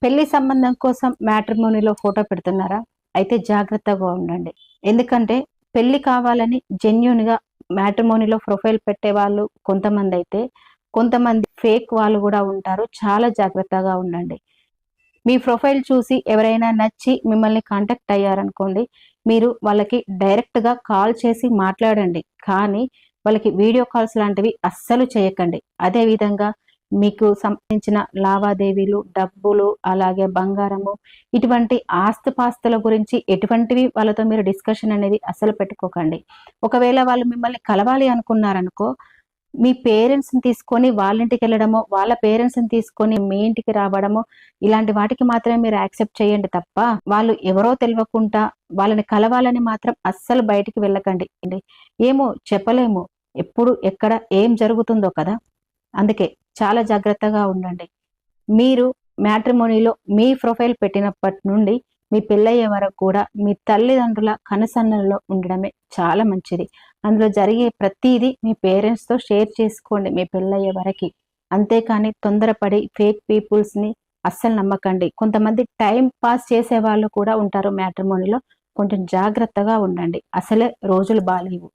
పెళ్లి సంబంధం కోసం మ్యాట్రిమోనీలో ఫోటో పెడుతున్నారా? అయితే జాగ్రత్తగా ఉండండి. ఎందుకంటే పెళ్లి కావాలని జెన్యూన్‌గా మ్యాట్రిమోనీలో ప్రొఫైల్ పెట్టేవాళ్ళు కొంతమందైతే, కొంతమంది ఫేక్ వాళ్ళు గూడా ఉంటారు. చాలా జాగ్రత్తగా ఉండండి. మీ ప్రొఫైల్ చూసి ఎవరైనా నచ్చి మిమ్మల్ని కాంటాక్ట్ అయ్యారనుకోండి, మీరు వాళ్ళకి డైరెక్ట్‌గా కాల్ చేసి మాట్లాడండి. కానీ వాళ్ళకి వీడియో కాల్స్ లాంటివి అస్సలు చేయకండి. అదే విధంగా మీకు సంబంధించిన లావాదేవీలు, డబ్బులు, అలాగే బంగారము ఇటువంటి ఆస్తిపాస్తుల గురించి ఎటువంటివి వాళ్ళతో మీరు డిస్కషన్ అనేది అస్సలు పెట్టుకోకండి. ఒకవేళ వాళ్ళు మిమ్మల్ని కలవాలి అనుకున్నారనుకో, మీ పేరెంట్స్‌ని తీసుకొని వాళ్ళ ఇంటికెళ్ళడమో, వాళ్ళ పేరెంట్స్‌ని తీసుకొని మీ ఇంటికి రావడమో, ఇలాంటి వాటికి మాత్రమే మీరు యాక్సెప్ట్ చేయండి తప్ప, వాళ్ళు ఎవరో తెలవకుండా వాళ్ళని కలవాలని మాత్రం అస్సలు బయటికి వెళ్ళకండి. ఏమో చెప్పలేము. ఎప్పుడు, ఎక్కడ ఏం జరుగుతుందో కదా! అందుకే చాలా జాగ్రత్తగా ఉండండి. మీరు మ్యాట్రిమోనీలో మీ ప్రొఫైల్ పెట్టినప్పటి నుండి మీ పెళ్ళయ్యే వరకు కూడా మీ తల్లిదండ్రుల కనుసన్నల్లో ఉండడమే చాలా మంచిది. అందులో జరిగే ప్రతీదీ మీ పేరెంట్స్‌తో షేర్ చేసుకోండి మీ పెళ్ళయ్యే వరకి. అంతేకాని తొందరపడి ఫేక్ పీపుల్స్‌ని అస్సలు నమ్మకండి. కొంతమంది టైమ్ పాస్ చేసేవాళ్ళు కూడా ఉంటారు మ్యాట్రిమోనీలో. కొంచెం జాగ్రత్తగా ఉండండి. అసలే రోజులు బాలేవు.